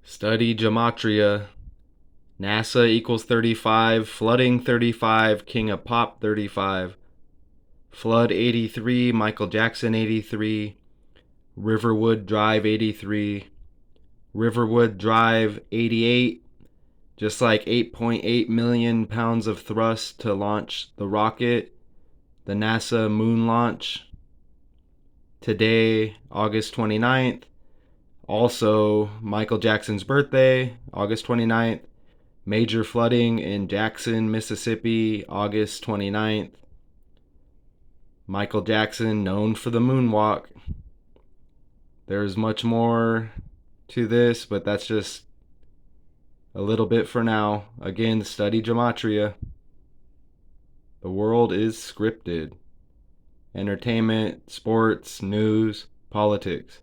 Study GEMATRIA. NASA equals 35. Flooding 35. King of Pop 35. Flood 83. Michael Jackson 83. Riverwood Drive 83. Riverwood Drive 88. Just like 8.8 million pounds of thrust to launch the rocket, the NASA moon launch. Today, August 29th. Also, Michael Jackson's birthday, August 29th. Major flooding in Jackson, Mississippi, August 29th. Michael Jackson, known for the moonwalk. There's much more to this, but that's just a little bit for now. Again, study GEMATRIA. The world is scripted. Entertainment, sports, news, politics.